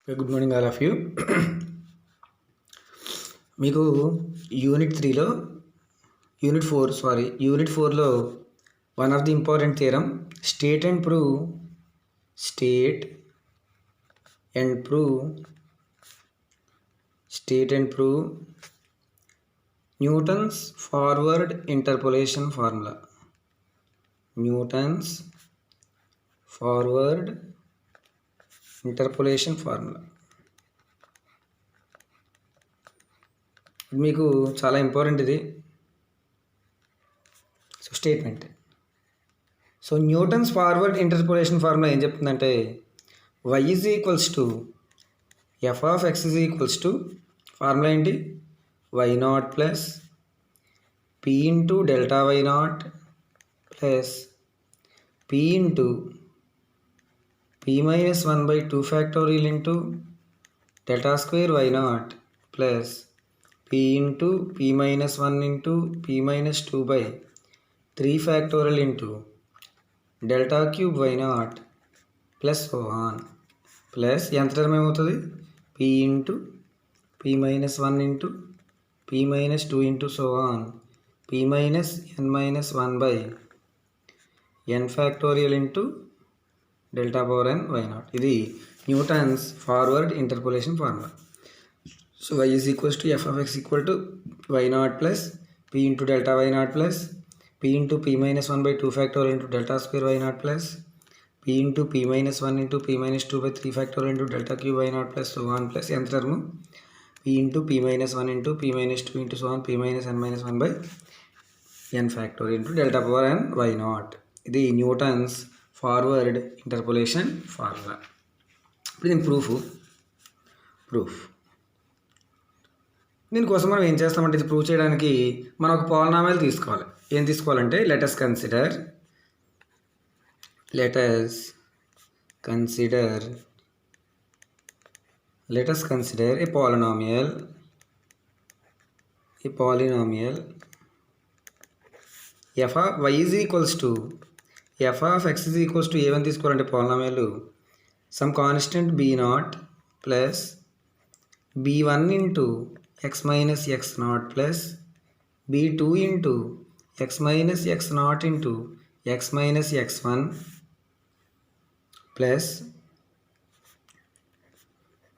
Good morning all of you. మీకు unit 3లో unit 4లో one of the important theorem state and prove Newton's forward interpolation formula. మీకు చాలా important ఇది. Statement. So Newton's forward interpolation formula ఏం చెప్తుందంటే y is equals to F of X is equals to formula ఏంటి, y not plus P into delta why not plus P into p minus 1 by 2 factorial into delta square y naught plus p into p minus 1 into p minus 2 by 3 factorial into delta cube y naught plus so on plus ఎంత term ఏమవుతుంది p into p minus 1 into p minus 2 into so on p minus n minus 1 by n factorial into delta power n y not. ఇది Newton's forward interpolation formula. So y is equals to F of x equal to y not plus P into delta why not plus P into P minus 1 by 2 factorial into delta square why not plus P into P minus 1 into P minus 2 by 3 factorial into delta cube y not plus so on plus ఎంత term P into P minus 1 into P minus 2 into so on p minus n minus 1 by n factorial into delta power n y not. ఇది Newton's forward interpolation formula. ఇప్పుడు దీని proof దీనికోసం మనం ఏం చేస్తామంటే ఇది prove చేయడానికి మనం ఒక పాలినామియల్ తీసుకోవాలి. ఏం తీసుకోవాలంటే let us consider a polynomial f of y is equals to f of x is equals to ఏమని తీసుకోవాలంటే polynomial some constant b naught plus b1 into x minus x naught plus b2 into x minus x naught into x minus x1 plus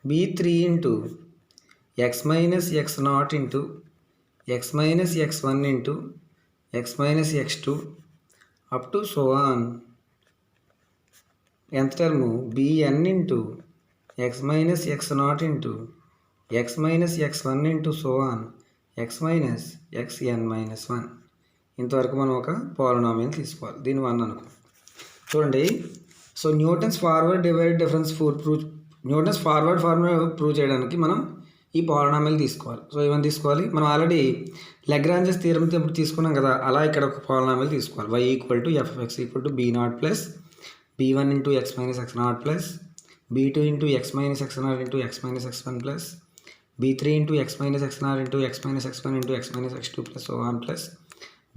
b3 into x minus x naught into x minus x1 into x minus x2 up to so on ఎంత term bn into x minus x naught into x minus x1 into so on x minus xn minus 1. ఇంతవరకు మనం ఒక polynomial తీసుకోవాలి. దీని 1 అనుకో. చూడండి, so Newton's forward formula prove చేయడానికి మనం ఈ పాలినామియల్ తీసుకోవాలి. సో ఏమని తీసుకోవాలి, మనం ఆల్రెడీ లెగ్రాంజెస్ థియరమ్ ఇప్పుడు తీసుకున్నాం కదా, అలా ఇక్కడ ఒక పాలినామియల్ తీసుకోవాలి. y equal to f x equal to b naught plus b1 into x minus X naught plus b2 into x minus X naught into x minus ఎక్స్1 plus b3 into x minus X naught into x minus ఎక్స్1 into x minus ఎక్స్2 plus so on plus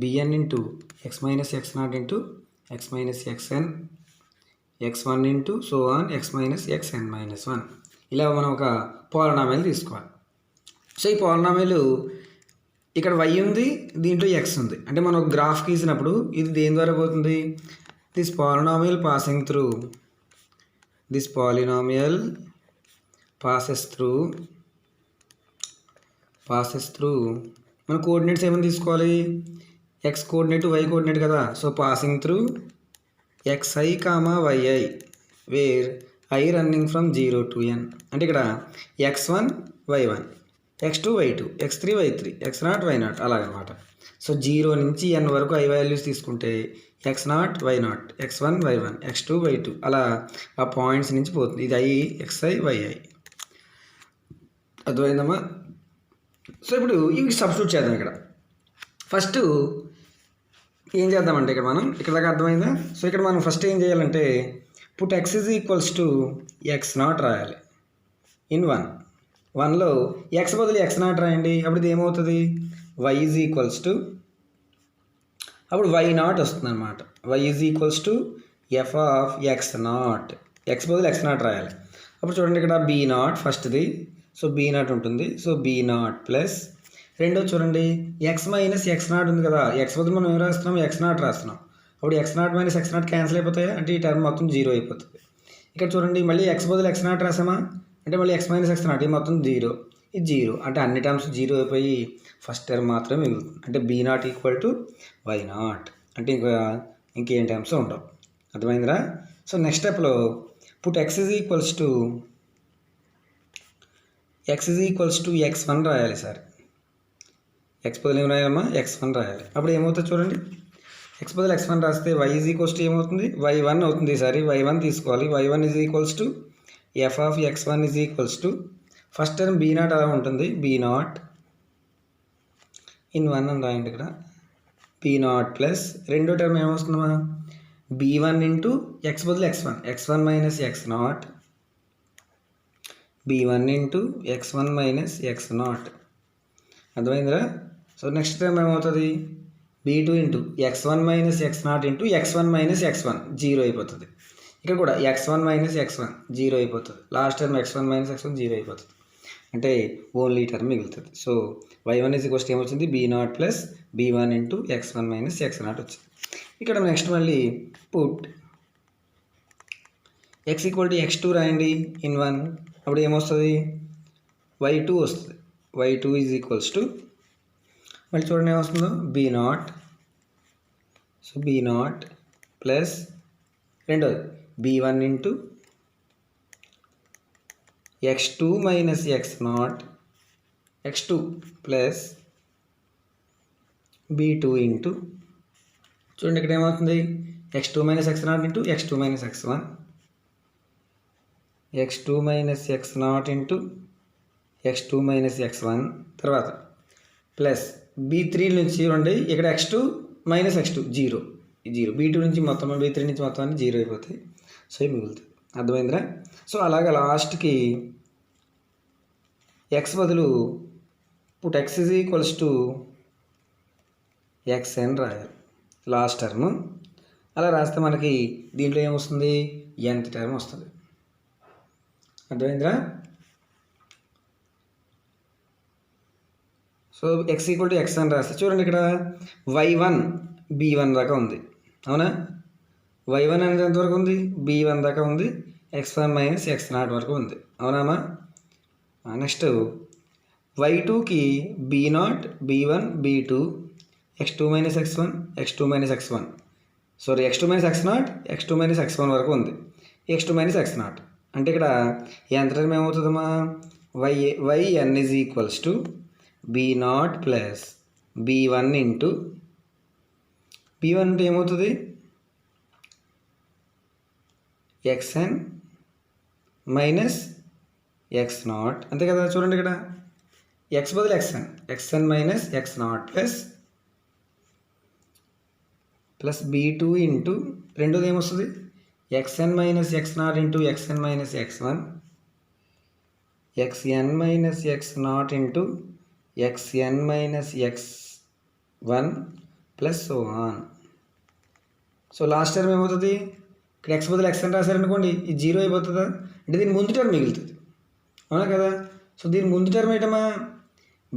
bn into x minus X naught into x minus ఎక్స్n x1 into so on x minus xn minus 1. ఇలా మనం ఒక polynomial తీసుకోవాలి. So ఈ polynomial ఇక్కడ y ఉంది, దీంట్లో x ఉంది. అంటే మనం ఒక గ్రాఫ్ గీసినప్పుడు ఇది దేని ద్వారా పోతుంది, దిస్ పాలినామియల్ పాసెస్ త్రూ మన కోఆర్డినేట్స్ ఏమైనా తీసుకోవాలి, x కోఆర్డినేట్ y కోఆర్డినేట్ కదా. So passing through xi comma yi where i running from 0 to n. అంటే ఇక్కడ x1 y1 x2 y2 x3 y3 x0 y0 అలాగనమాట. సో 0 నుంచి n వరకు i values తీసుకుంటే x0 y0 x1 y1 x2 y2 అలా ఆ points నుంచి పోతుంది. ఇది i xi yi. అర్థమైందమ్మా? సో ఇప్పుడు ఇవి సబ్స్టిట్యూట్ చేద్దాం. ఇక్కడ ఫస్ట్ ఏం చేద్దామంటే ఇక్కడ దాకా అర్థమైందా? సో ఇక్కడ మనం ఫస్ట్ ఏం చేయాలంటే put x is equals to x0 రాయాలి ఇన్ 1లో x బదులు x0 రాయండి. అప్పుడు ఇది ఏమవుతుంది, y ఈజ్ ఈక్వల్స్ టు అప్పుడు y0 వస్తుంది అనమాట. y is equals to F of x0, x బదులు x0 రాయాలి. అప్పుడు చూడండి ఇక్కడ బీ నాట్ ఫస్ట్ది, సో బీ నాట్ ఉంటుంది. సో బీ నాట్ ప్లస్ రెండోది చూడండి ఎక్స్ మైనస్ ఎక్స్ నాట్ ఉంది కదా, ఎక్స్ బదులు మనం ఏం రాస్తున్నాం, ఎక్స్ నాట్ రాస్తున్నాం. అప్పుడు x naught minus X naught cancel అయిపోతాయి, అంటే ఈ టర్మ్ మొత్తం 0 అయిపోతుంది. ఇక్కడ చూడండి మళ్ళీ ఎక్స్ బదులు ఎక్స్ నాట్ రాసామా, అంటే మళ్ళీ ఎక్స్ మైనస్ ఎక్స్ నాట్, ఈ మొత్తం 0, ఇది 0, అంటే అన్ని టర్మ్స్ 0 అయిపోయి ఫస్ట్ టర్మ్ మాత్రమే మిగులుతుంది. అంటే b nought equal to y nought, అంటే ఇంకేం టర్మ్స్ ఉండవు. అర్థమైందిరా? సో నెక్స్ట్ స్టెప్లో put x is equals to x1 రాయాలి సార్. ఎక్స్ బదులు ఏం రాయాలమ్మా, x1 రాయాలి. అప్పుడు ఏమవుతుంది చూడండి, ఎక్స్ బదులు x1 రాస్తే y ఈజ్ ఈక్వల్స్ టు ఏమవుతుంది, y1 అవుతుంది. ఈసారి y1 తీసుకోవాలి. y1 is equals to f of x1 is equals to first term b naught అలా ఉంటుంది, బీ నాట్ ఇన్ 1 అని రాయండి ఇక్కడ, బీ నాట్ ప్లస్ రెండో టర్మ్ ఏమొస్తుందమ్మా, b1 ఇంటూ ఎక్స్ బదులు x1 minus X naught, b1 into x1 minus X naught. అర్థమైందిరా? So next time ఏమవుతుంది, b2 into x1 minus X naught into x1 minus x1 0 అయిపోతుంది. ఇక్కడ కూడా x1 మైనస్ x1 0 అయిపోతుంది. Last term x1 minus x1 0 అయిపోతుంది, అంటే only term మిగులుతుంది. So y1 is equals ఏమొచ్చింది, b0 plus b1 into x1 minus x0 వచ్చింది. ఇక్కడ నెక్స్ట్ మళ్ళీ put x equal to x2 రాయండి ఇన్ 1. అప్పుడు ఏమొస్తుంది, y2 వస్తుంది. y2 ఈజ్ ఈక్వల్స్ టు మళ్ళీ చూడండి ఏమొస్తుందో, b0, సో b0 ప్లస్ రెండోది b1 into x2 minus x0, x2 plus b2 into చూడండి ఇక్కడ ఏమవుతుంది, x2 minus x0 into x2 minus x1, x2 minus x0 into x2 minus x1, తర్వాత plus b3 నుంచి చూడండి ఇక్కడ x2 మైనస్ x2 0, b2 నుంచి మొత్తం b3 నుంచి మొత్తం అన్ని 0 అయిపోతాయి. సో ఇవి మిగులుతుంది. అర్థమైందిరా? సో అలాగా లాస్ట్కి ఎక్స్ బదులు put x is equals to xn రాయాలి లాస్ట్ టర్మ్. అలా రాస్తే మనకి దీంట్లో ఏమొస్తుంది, nth టర్మ్ వస్తుంది. అర్థమైందిరా? So x equal to xn రాస్తే చూడండి ఇక్కడ y1 b1 దాకా ఉంది, అవునా? y1 అనేది ఎంతవరకు ఉంది, b1 దాకా ఉంది, x1 మైనస్ x0 వరకు ఉంది, అవునామా? నెక్స్ట్ y2కి b0 b1 b2 x2 minus x1 x2 minus x1, sorry x2 minus x0 x2 minus x1 వరకు ఉంది, x2 మైనస్ x0, అంటే ఇక్కడ ఎంత టర్మ్ ఏమవుతుందమ్మా, yn is equals to b0 plus b1 into b1 అంటే ఏమవుతుంది, xn మైనస్ x0, అంతే కదా? చూడండి ఇక్కడ x బదులు xn minus x0 plus b2 into రెండోది ఏమొస్తుంది, xn minus x0 into xn minus x1, xn minus x0 into xn minus x1 plus so on. So last term ఏమవుతుంది, ఇక్కడ x బదులు xn రాశారనుకోండి, ఇది 0 అయిపోతుందా, అంటే దీని ముందు టర్మ్ మిగులుతుంది, అవునా కదా? సో దీని ముందు టర్మ్ ఏంటమ్మా,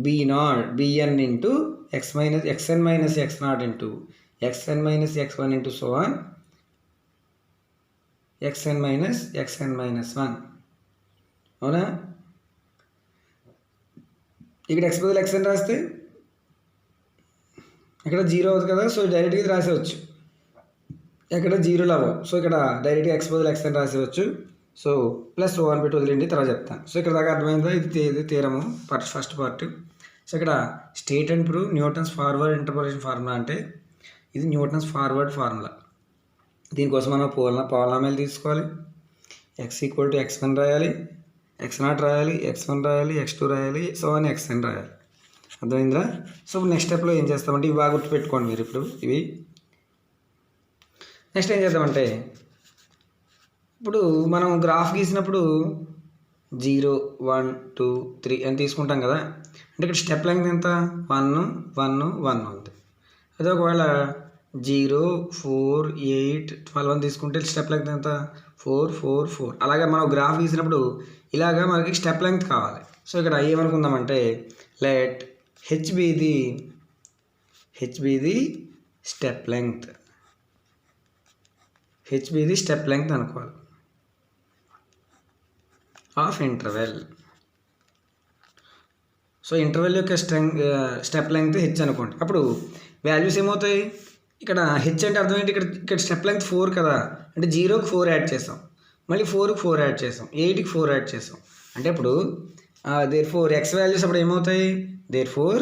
bn into xn minus x0 into xn minus x1 into so on xn minus 1, అవునా? ఇక్కడ x బదులు xn రాస్తే ఇక్కడ 0 అవుతుంది కదా, సో డైరెక్ట్గా ఇది రాసేవచ్చు, ఎక్కడ 0 అవ్వవు. సో ఇక్కడ డైరెక్ట్గా x బదులు xn రాసేవచ్చు. సో ప్లస్ 1 పెట్టి వదిలేండి, తర్వాత చెప్తాను. సో ఇక్కడ దాకా అర్థమైందా, ఇది తీరము ఫస్ట్ పార్ట్. సో ఇక్కడ state and prove Newton's forward interpolation formula, అంటే ఇది న్యూటన్స్ ఫార్వర్డ్ ఫార్ములా. దీనికోసం మనం పోలామేలు తీసుకోవాలి, x ఈక్వల్ టు x1 రాయాలి, x0 రాయాలి, x1 రాయాలి, x2 రాయాలి, సో అని xn రాయాలి. అర్థమైందా? సో నెక్స్ట్ స్టెప్లో ఏం చేస్తామంటే ఇవి బాగా గుర్తుపెట్టుకోండి మీరు. ఇప్పుడు ఇవి నెక్స్ట్ ఏం చేద్దామంటే, ఇప్పుడు మనం గ్రాఫ్ గీసినప్పుడు 0 1 2 3 అని తీసుకుంటాం కదా, అంటే ఇక్కడ స్టెప్ లెంగ్త్ ఎంత, 1 1 1 ఉంది. అదే ఒకవేళ 0 4 8 12 అని తీసుకుంటే స్టెప్ లెంగ్త్ ఎంత, 4 4 4 అలాగే మనం గ్రాఫ్ గీసినప్పుడు ఇలాగా మనకి స్టెప్ లెంగ్త్ కావాలి. సో ఇక్కడ ఏమనుకుందామంటే let h be the step length అనుకోవాలి ఆఫ్ ఇంటర్వెల్. సో ఇంటర్వెల్ యొక్క స్టెప్ లెంగ్త్ హెచ్ అనుకోండి. అప్పుడు వాల్యూస్ ఏమవుతాయి, ఇక్కడ హెచ్ అంటే అర్థం ఏంటి, ఇక్కడ స్టెప్ లెంగ్త్ 4 కదా, అంటే 0కి 4 యాడ్ చేసాం, మళ్ళీ 4కి 4 యాడ్ చేసాం, 8కి 4 యాడ్ చేసాం. అంటే ఇప్పుడు దేర్ ఫోర్ ఎక్స్ వాల్యూస్ అప్పుడు ఏమవుతాయి, therefore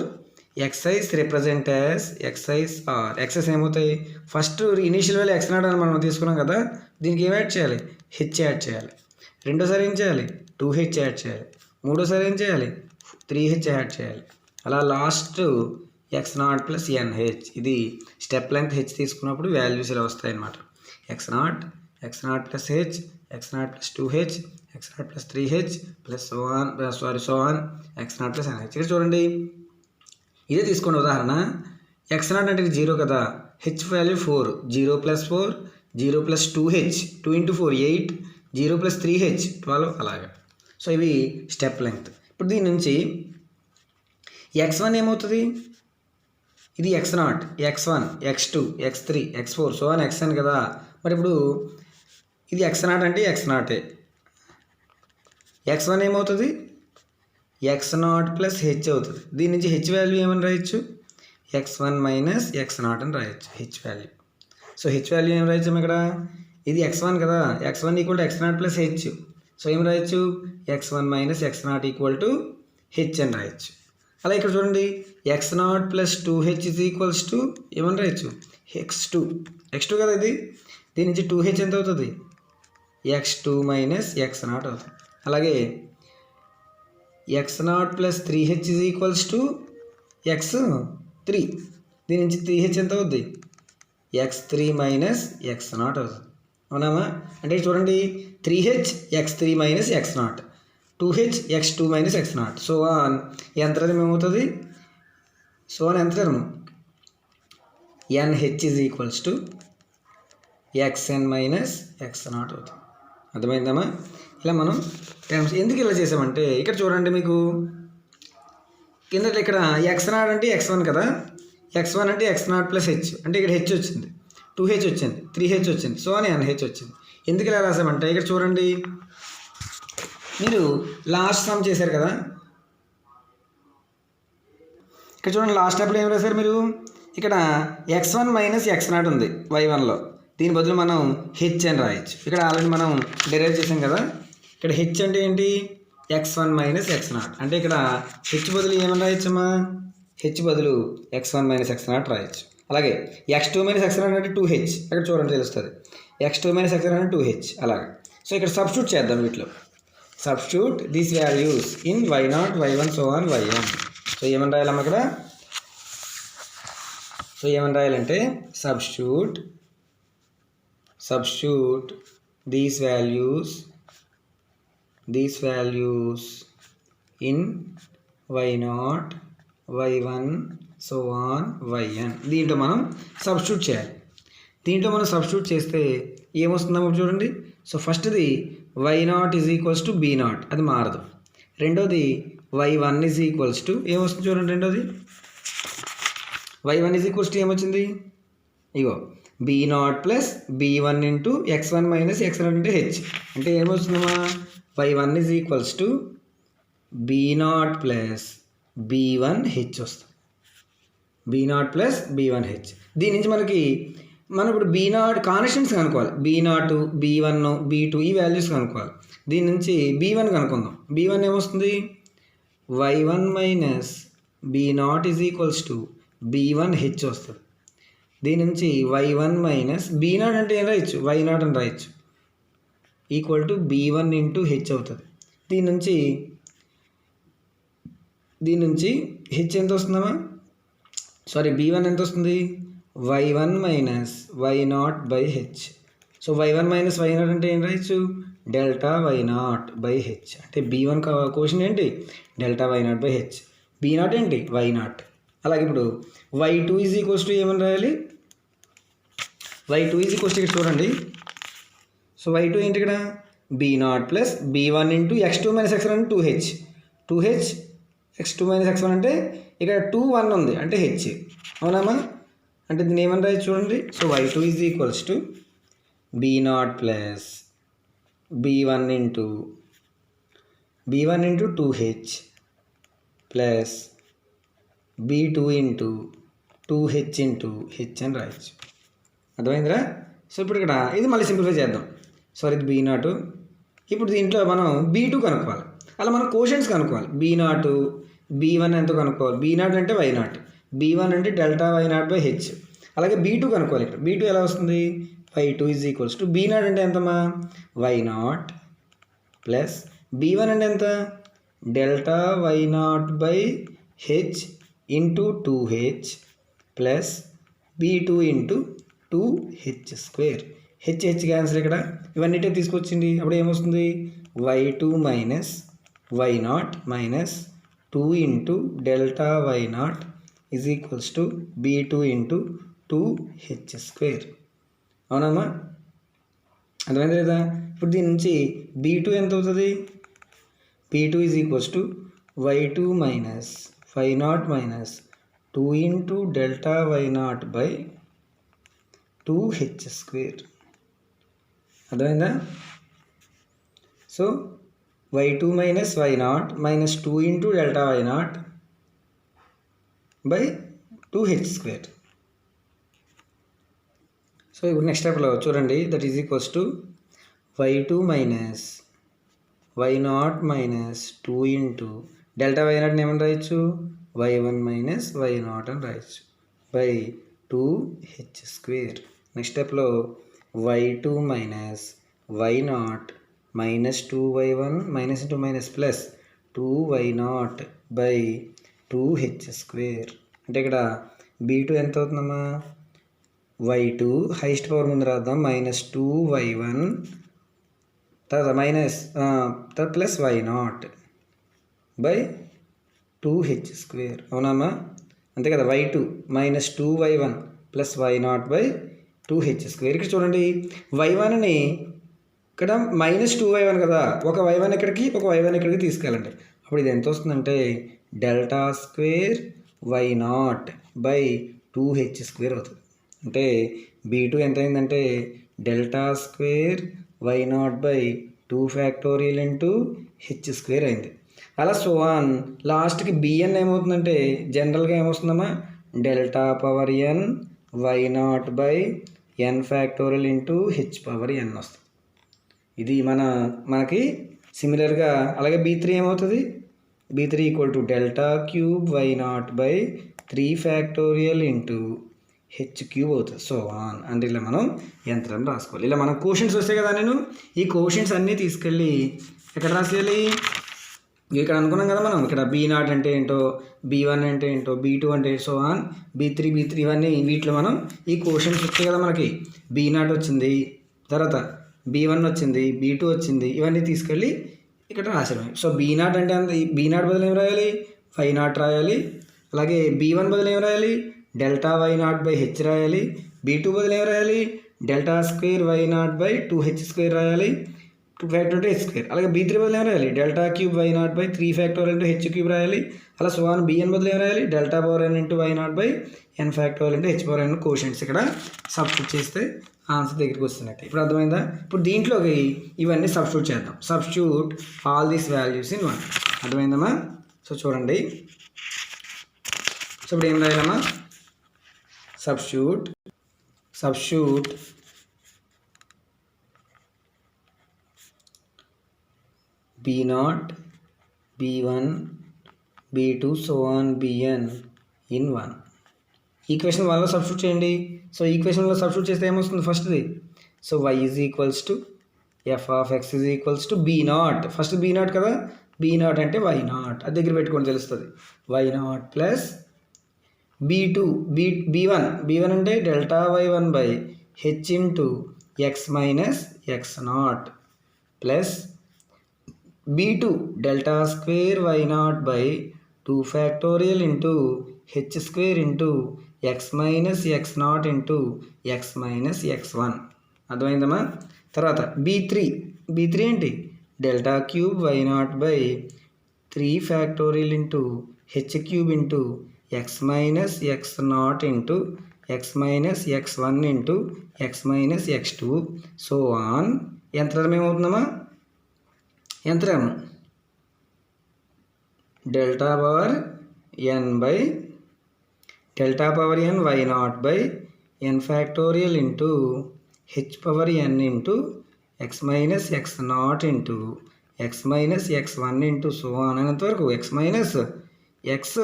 xi's represent as xi's or xi's ఏమవుతాయి, first initial value x naught అని మనం తీసుకున్నాం కదా, దీనికి ఏం యాడ్ చేయాలి, హెచ్ యాడ్ చేయాలి. రెండోసారి ఏం చేయాలి, 2h యాడ్ చేయాలి. మూడోసారి ఏం చేయాలి, 3h యాడ్ చేయాలి. అలా లాస్ట్ x0 ప్లస్ nh. ఇది స్టెప్ లెంగ్త్ హెచ్ తీసుకున్నప్పుడు వాల్యూస్ ఇలా వస్తాయి అన్నమాట. x0 plus H, x0 plus 2h, x0 plus 3h plus so on x0 plus nh. ఇక్కడ చూడండి, ఇదే తీసుకోండి ఉదాహరణ. x0 అంటే 0 కదా, H value 4, 0 plus 4, 0 plus 2h, 2 × 4 8, 0 plus 3h 12 అలాగా. సో ఇవి స్టెప్ లెంగ్త్. ఇప్పుడు దీని నుంచి x1 ఏమవుతుంది, ఇది x0, x1, x2, x3, x4 so అని xn కదా. మరి ఇప్పుడు ఇది x0 అంటే x0, x1 ఏమవుతుంది, x0 ప్లస్ హెచ్ అవుతుంది. దీని నుంచి హెచ్ వాల్యూ ఏమని రాయొచ్చు, x1 మైనస్ x0 అని రాయొచ్చు H value. So H value ఏం రాయొచ్చు ఇక్కడ, ఇది x1 కదా, x1 equal to x0 plus H. So ఏం రాయొచ్చు, x1 minus x0 equal to H అని రాయొచ్చు. అలా ఇక్కడ చూడండి, x0 plus 2h is equals to ఏమని రాయొచ్చు, x2 కదా ఇది, దీని నుంచి 2h ఎంత అవుతుంది, x2 మైనస్ x0 అవుతుంది. అలాగే x0 plus 3h is equals to x3, దీని నుంచి 3h ఎంత అవుతుంది, x3 మైనస్ x0 అవుతుంది. అవునామా, అంటే చూడండి 3h x3 minus x0, 2h x2 minus x0 so on యంత్రం ఏమవుతుంది, సో అని యంత్రం nh is equals to xn minus x0 అవుతుంది. అర్థమైందమ్మా. ఇలా మనం టర్మ్స్ ఎందుకు ఇలా చేసామంటే, ఇక్కడ చూడండి మీకు కింద ఇక్కడ x0 అంటే x1 కదా, x1 అంటే x0 ప్లస్ హెచ్, అంటే ఇక్కడ హెచ్ వచ్చింది, 2h వచ్చింది, 3h వచ్చింది, సో అని nh వచ్చింది. ఎందుకు ఇలా రాసామంటే ఇక్కడ చూడండి, మీరు లాస్ట్ సమ్ చేశారు కదా, ఇక్కడ చూడండి లాస్ట్ స్టెప్లో ఏం రాశారు మీరు, ఇక్కడ x1 మైనస్ x0 ఉంది y1లో, దీని బదులు మనం హెచ్ అని రాయొచ్చు. ఇక్కడ ఆల్రెడీ మనం డెరైవ్ చేసాం కదా, ఇక్కడ హెచ్ అంటే ఏంటి, x1 మైనస్ x0, అంటే ఇక్కడ హెచ్ బదులు ఏమని రాయొచ్చమ్మా, హెచ్ బదులు x1 మైనస్ x0 రాయొచ్చు. అలాగే x2 మైనస్ x0 అంటే 2h, ఇక్కడ చూడండి తెలుస్తుంది, x2 మైనస్ x0 అంటే 2h అలాగే. సో ఇక్కడ సబ్స్టిట్యూట్ చేద్దాం, వీటిలో substitute these values in y0, y1 so on yn. So ఏమని రాయాలమ్మా ఇక్కడ, సో ఏమని రాయాలంటే substitute these values in y0, y1 so on yn. దీంట్లో మనం సబ్స్టిట్యూట్ చేయాలి. దీంట్లో మనం సబ్స్టిట్యూట్ చేస్తే ఏమొస్తుందో చూడండి. సో ఫస్ట్ది y0 is equals to b0, అది మారదు. రెండోది y1 ఈజ్ ఈక్వల్స్ టు ఏమొస్తుంది చూడండి, రెండోది y1 ఈజ్ ఈక్వల్స్ టు ఏమొచ్చింది, ఇగో b0 plus b1 into x1 minus x0 అంటే హెచ్, అంటే ఏమొస్తుందమ్మా, y1 is equals to b0 plus b1h వస్తుంది, b0 ప్లస్ b1h. దీని నుంచి మనం ఇప్పుడు b0 కాన్స్టెంట్స్ కనుక్కోవాలి, b0, b1, b2 ఈ వాల్యూస్ కనుక్కోవాలి. దీని నుంచి b1 కనుక్కుందాం. b1 ఏమొస్తుంది, y1 minus b0 is equals to b1h వస్తుంది. దీని నుంచి y1 మైనస్ b0 అంటే ఏం రాయొచ్చు, y0 అని రాయొచ్చు, equal to b1 into H అవుతుంది. దీని నుంచి హెచ్ ఎంత వస్తుందమ్మా, సారీ b1 ఎంత వస్తుంది, y1 minus y0 by H. So y1 minus y0 అంటే ఏం రాయొచ్చు, డెల్టా y0 బై హెచ్. అంటే b1 క్వశ్చన్ ఏంటి, delta y0 by H, b0 ఏంటి y0. అలాగే ఇప్పుడు y2 ఈజ్ ఈక్వల్స్ టు ఏమని రాయాలి, y2 ఈజ్ ఈక్వల్స్ ఇక్కడ చూడండి. సో y2 ఏంటి ఇక్కడ b0 plus b1 into x2 minus x1 అంటే 2h x2 మైనస్ x1 అంటే ఇక్కడ 2 1 ఉంది అంటే h అవునామా. అంటే దీన్ని ఏమని రాయొచ్చు చూడండి. So y2 is equals to b0 plus b1 into 2h plus b2 into 2h into h అని రాయొచ్చు. అర్థమైందిరా. సో ఇప్పుడు ఇక్కడ ఇది మళ్ళీ సింప్లిఫై చేద్దాం. సారీ ఇది b0. ఇప్పుడు దీంట్లో మనం b2 కనుక్కోవాలి. అలా మనం కోషన్స్ కనుక్కోవాలి. b0 b1 ఎంతో కనుక్కోవాలి. b0 అంటే y0, b1 అంటే డెల్టా y0 బై h. అలాగే b2 కనుక్కోవాలి. ఇక్కడ b2 ఎలా వస్తుంది y2 is equals to b0 అంటే ఎంతమ్మా y0 ప్లస్ b1 అంటే ఎంత delta y0 by h into 2h plus b2 into 2h square. h cancel ఇక్కడ ఇవన్నిటే తీసుకొచ్చింది. అప్పుడు ఏమొస్తుంది y2 minus y0 minus 2 into delta y0 is equals to b2 into 2h square. అవునమ్మా, అర్థమైంది లేదా. ఇప్పుడు దీని నుంచి b2 ఎంత అవుతుంది b2 is equals to y2 minus y0 minus 2 into delta y0 by 2h square. అర్థమైందా. So y2 minus y0 minus 2 into delta y0 by 2h square. So ఇప్పుడు నెక్స్ట్ స్టెప్లో చూడండి. That is equals to y2 minus y0 minus 2 into delta y0 ఏమని రాయొచ్చు y1 minus y0 అని రాయొచ్చు by 2h square. Next స్టెప్లో y2 minus y0 minus 2y1 minus into minus plus 2y0 by 2h square. అంటే ఇక్కడ b2 ఎంత అవుతుందమ్మా y2 highest power ముందు రాద్దాం మైనస్ 2y1 తర్వాత మైనస్ తర్వాత plus y0 by 2h square. అవునమ్మా, అంతే కదా. y2 minus 2y1 plus y0 by 2h square. ఇక్కడ చూడండి y1ని ఇక్కడ మైనస్ 2y1 కదా, ఒక y1 ఇక్కడికి ఒక y1 ఇక్కడికి తీసుకెళ్ళండి. అప్పుడు ఇది ఎంత వస్తుందంటే delta square y0 by 2h square అవుతుంది. అంటే b2 ఎంత అయిందంటే delta square y0 by 2 factorial into h square అయింది. అలా సో ఆన్ లాస్ట్కి bn ఏమవుతుందంటే జనరల్గా ఏమొస్తుందమ్మా delta power n y0 by n factorial into h power n వస్తుంది. ఇది మనకి సిమిలర్గా. అలాగే b3 ఏమవుతుంది b3 equal to delta cube y0 by 3 factorial into h cube అవుతుంది. సో ఆన్ అంటే ఇలా మనం యంత్రం రాసుకోవాలి. ఇలా మనం క్వశ్చన్స్ వస్తాయి కదా, నేను ఈ క్వశ్చన్స్ అన్నీ తీసుకెళ్ళి ఎక్కడ రాసేయాలి ఇక్కడ అనుకున్నాం కదా మనం. ఇక్కడ b0 అంటే ఏంటో, b1 అంటే ఏంటో, b2 అంటే సో ఆన్ b3 ఇవన్నీ వీటిలో మనం ఈ క్వశ్చన్స్ వచ్చాయి కదా మనకి. b0 వచ్చింది, తర్వాత b1 వచ్చింది, b2 వచ్చింది, ఇవన్నీ తీసుకెళ్ళి ఇక్కడ రాసేయడం. సో b0 అంటే అంత b0 బదులు ఏం రాయాలి y0 రాయాలి. అలాగే b1 బదులు ఏం రాయాలి డెల్టా y0 బై h రాయాలి. b2 బదులు ఏం రాయాలి delta square y0 by 2h square రాయాలి 2 ఫ్యాక్టోరియల్ h స్క్వేర్. అలాగే b3 బదులు ఏం రాయాలి delta cube y0 by 3 factorial into h cube రాయాలి. అలా సో ఆన్ bn బదులు ఏం రాయాలి delta power n into y0 by n factorial into h power n questions ఇక్కడ సబ్స్టిట్యూట్ చేస్తే ఆన్సర్ దగ్గరికి వస్తున్నట్టు. ఇప్పుడు అర్థమైందా. ఇప్పుడు దీంట్లోకి ఇవన్నీ సబ్స్టిట్యూట్ చేద్దాం. Substitute all these values in 1. అర్థమైందమ్మా. సో చూడండి. సో ఇప్పుడు ఏం రాయాలమ్మా substitute b0 b1 b2 so on bn in 1. Equation 1లో substitute చేయండి. సో ఈక్వేషన్లో సబ్స్టిట్యూట్ చేస్తే ఏమొస్తుంది ఫస్ట్ది. So y is equals to f of x is equals to b0. First b0 కదా, b0 అంటే y0 అది దగ్గర పెట్టుకొని తెలుస్తుంది. y0 ప్లస్ b1 అంటే delta y1 by h into x minus x0 plus b2 delta square y0 by 2 factorial into h square into x minus x0 into x minus x1. అర్థమైందమ్మా. తర్వాత be three ఏంటి delta cube y naught by 3 factorial into H cube into x minus X naught into x minus x one into x minus x two so on ఎంత term ఏమవుతుందమ్మా ఎంత term delta power N by delta power n y naught by n factorial into h power n into x minus X naught into x minus x one into so అనేంత వరకు x minus x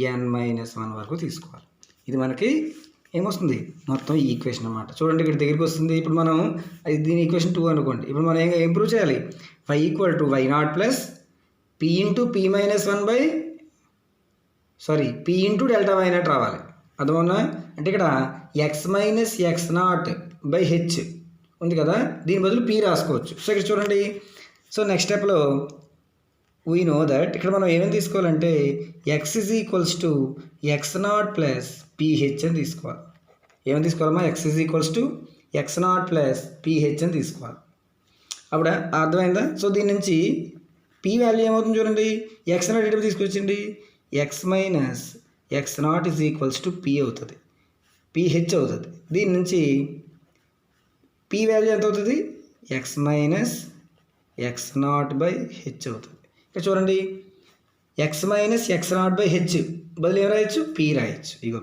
n minus one వరకు తీసుకోవాలి. ఇది మనకి ఏమొస్తుంది మొత్తం ఈ equation అన్నమాట. చూడండి ఇక్కడ దగ్గరికి వస్తుంది. ఇప్పుడు మనం దీని ఈక్వేషన్ 2 అనుకోండి. ఇప్పుడు మనం ఏం ఇంప్రూవ్ చేయాలి y equal to y not plus p into P minus one by p into delta why naught రావాలి. అర్థమవునా అంటే ఇక్కడ x minus X not by h ఉంది కదా దీని బదులు పీ రాసుకోవచ్చు. సో ఇక్కడ చూడండి. సో నెక్స్ట్ స్టెప్లో వీ నో దట్ ఇక్కడ మనం ఏమేమి తీసుకోవాలంటే x is equals to x naught plus ph అని తీసుకోవాలి. ఏమని తీసుకోవాలమ్మా x is equals to x naught plus ph అని తీసుకోవాలి. అప్పుడు అర్థమైందా. సో దీని నుంచి పీ వాల్యూ ఏమవుతుంది చూడండి ఎక్స్ నాట్ ఎటు తీసుకొచ్చండి x minus X naught is equals to p అవుతుంది పీహెచ్ అవుతుంది. దీని నుంచి పీ వాల్యూ ఎంత అవుతుంది x minus X not by h అవుతుంది. ఇక్కడ చూడండి x minus X not by H బదులు ఏం రాయొచ్చు పీ రాయొచ్చు. ఇగో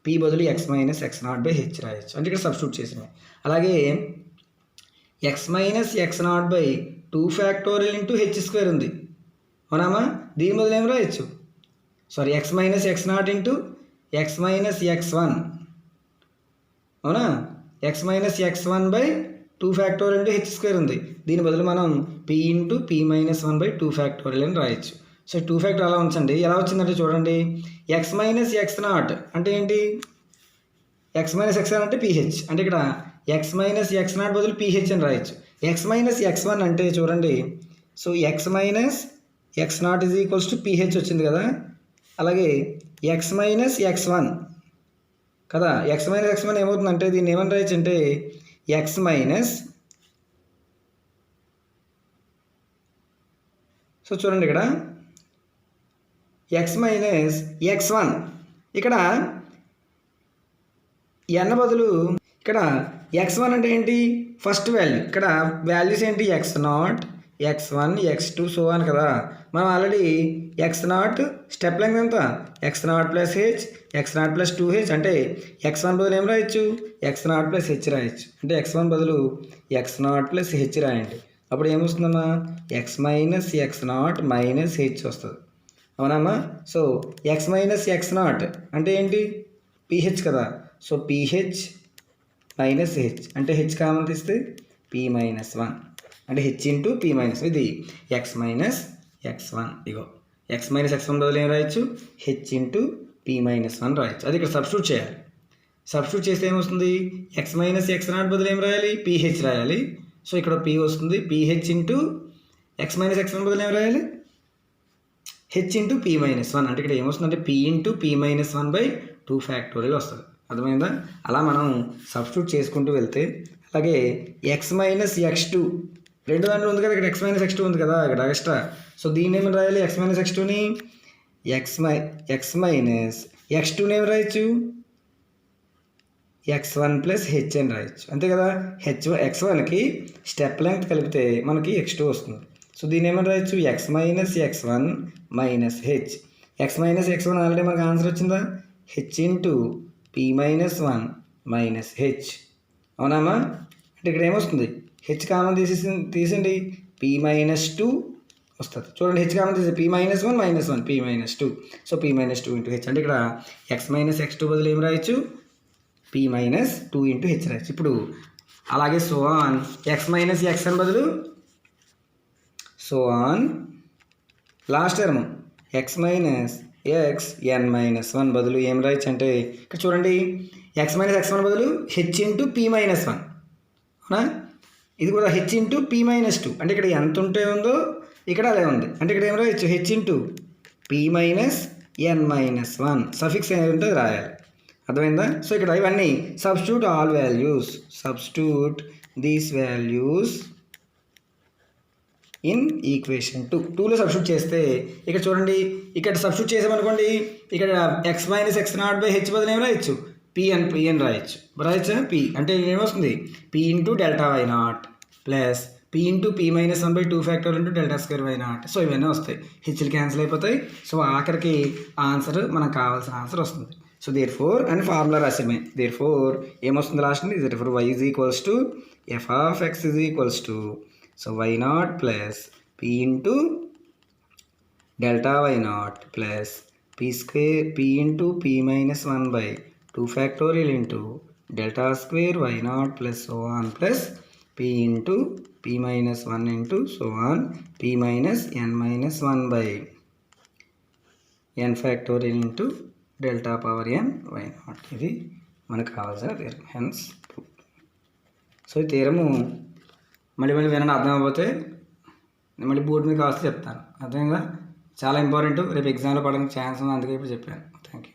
పీ బదులు x minus X not by h రాయొచ్చు అంటే ఇక్కడ సబ్స్టిట్యూట్ చేసినాయి. అలాగే x minus X not by 2 factorial into h square ఉంది అవునామా దీని బదులు ఏం రాయొచ్చు x minus X naught into x minus x one అవునా x minus x one by 2 factorial into h square ఉంది దీని బదులు మనం p into P minus one by 2 factorial అని రాయొచ్చు. సో 2 ఫ్యాక్టర్ అలా ఉంచండి. ఎలా వచ్చిందంటే చూడండి ఎక్స్ మైనస్ ఎక్స్ నాట్ అంటే ఏంటి ఎక్స్ మైనస్ ఎక్స్ నాట్ అంటే పీహెచ్ అంటే ఇక్కడ ఎక్స్ మైనస్ ఎక్స్ నాట్ బదులు పీహెచ్ అని రాయొచ్చు. ఎక్స్ మైనస్ ఎక్స్ వన్ అంటే చూడండి so x minus X naught is equals to pH వచ్చింది కదా. అలాగే ఎక్స్ మైనస్ ఎక్స్ వన్ కదా ఎక్స్ మైనస్ ఎక్స్ వన్ ఏమవుతుందంటే దీన్ని ఏమని రాయొచ్చు అంటే ఎక్స్ మైనస్ సో చూడండి ఇక్కడ ఎక్స్ మైనస్ ఎక్స్ వన్ ఇక్కడ ఎన్ బదులు ఇక్కడ ఎక్స్ వన్ అంటే ఏంటి ఫస్ట్ వాల్యూ ఇక్కడ వాల్యూస్ ఏంటి x naught x one x two so అని కదా. మనం already x naught step length ఎంత x naught plus h x naught plus 2h అంటే ఎక్స్ వన్ బదులు ఏం రాయొచ్చు ఎక్స్ నాట్ ప్లస్ హెచ్ రాయొచ్చు అంటే ఎక్స్ వన్ బదులు ఎక్స్ నాట్ ప్లస్ హెచ్ రాయండి. అప్పుడు ఏమొస్తుందమ్మా x minus X naught minus h వస్తుంది అవునమ్మా. So x minus X naught అంటే ఏంటి పీహెచ్ కదా. సో పీహెచ్ మైనస్ హెచ్ అంటే హెచ్ కామన్ తీస్తే పీ మైనస్ వన్ అంటే హెచ్ ఇంటూ పీ మైనస్ ఇది ఎక్స్ మైనస్ ఎక్స్ వన్ ఇగో ఎక్స్ మైనస్ ఎక్స్ వన్ బదులు ఏం రాయొచ్చు H into P minus one రాయొచ్చు. అది ఇక్కడ సబ్స్టిట్యూట్ చేయాలి. సబ్స్టిట్యూట్ చేస్తే ఏమొస్తుంది ఎక్స్ మైనస్ ఎక్స్ నాట్ బదులు ఏం రాయాలి పీహెచ్ రాయాలి. సో ఇక్కడ పీ వస్తుంది ph into x minus x one బదులు ఏం రాయాలి h into P minus one అంటే ఇక్కడ ఏమొస్తుందంటే p into P minus one by 2 factorial వస్తుంది. అర్థమైందా. అలా మనం సబ్స్టిట్యూట్ చేసుకుంటూ వెళ్తే అలాగే ఎక్స్ మైనస్ ఎక్స్ టూ రెండు దాంట్లో ఉంది కదా ఇక్కడ ఎక్స్ మైనస్ ఎక్స్ టూ ఉంది కదా ఇక్కడ ఎక్స్ట్రా. సో దీన్ని ఏమని రాయాలి ఎక్స్ మైనస్ ఎక్స్ టూని ఎక్స్ మైనస్ ఎక్స్ టూని ఏమి రాయొచ్చు ఎక్స్ వన్ ప్లస్ హెచ్ అని రాయొచ్చు అంతే కదా. ఎక్స్ వన్కి స్టెప్ లెంగ్త్ కలిపితే మనకి ఎక్స్ టూ వస్తుంది. సో దీన్ని ఏమని రాయొచ్చు x minus x one minus h x minus x one already మనకు ఆన్సర్ వచ్చిందా h into P minus one minus h అవునామా. అంటే ఇక్కడ ఏమొస్తుంది హెచ్ కామన్ తీసండి పీ మైనస్ టూ వస్తుంది. చూడండి హెచ్ కామన్ తీసి p minus one minus one p minus two so p minus two into h అంటే ఇక్కడ ఎక్స్ మైనస్ ఎక్స్ టూ బదులు ఏం రాయొచ్చు p minus two into h రాయొచ్చు. ఇప్పుడు అలాగే so on x minus x అని బదులు so on last term x minus x n minus one బదులు ఏం రాయొచ్చు అంటే ఇక్కడ చూడండి ఎక్స్ మైనస్ ఎక్స్ వన్ బదులు h into P minus one అవునా. ఇది కూడా h into P minus two అంటే ఇక్కడ ఎంత ఉంటే ఉందో ఇక్కడ అదే ఉంది అంటే ఇక్కడ ఏం రాయొచ్చు H into P minus N minus one suffix ఏది ఉంటే రాయాలి. అర్థమైందా. సో ఇక్కడ ఇవన్నీ substitute all values substitute these values in equation 2లో సబ్స్టిట్యూట్ చేస్తే ఇక్కడ చూడండి, ఇక్కడ సబ్స్టిట్యూట్ చేసామనుకోండి, ఇక్కడ x minus X not by H బదులు ఏమి రాయొచ్చు, పి అని రాయొచ్చా పి అంటే ఏమొస్తుంది, P into delta why not plus P into P minus 1/2 factor into delta square why not. So ఇవన్నీ వస్తాయి, హెచ్లు క్యాన్సిల్ అయిపోతాయి. సో ఆఖరికి ఆన్సర్ మనకు కావాల్సిన ఆన్సర్ వస్తుంది. సో దేర్ ఫోర్ అని ఫార్ములా రాసామే, దేర్ ఫోర్ ఏమొస్తుంది last, therefore Y is equals to F of X is equals to so Y not plus P into delta why not plus P into P minus 1/2 factorial into delta square why not plus so on plus p into p minus 1 into so on p minus n minus 1 by n factorial into delta power n y naught. ఇది మనకు కావాల్సిన theorem, hence so ఈ థీరము మళ్ళీ వినండి, అర్థం అయిపోతే మళ్ళీ board మీద కావాల్సి చెప్తాను. అర్థమైందా, చాలా ఇంపార్టెంట్, రేపు ఎగ్జామ్లో పడడానికి ఛాన్స్ ఉంది, అందుకే ఇప్పుడు చెప్పాను. Thank you.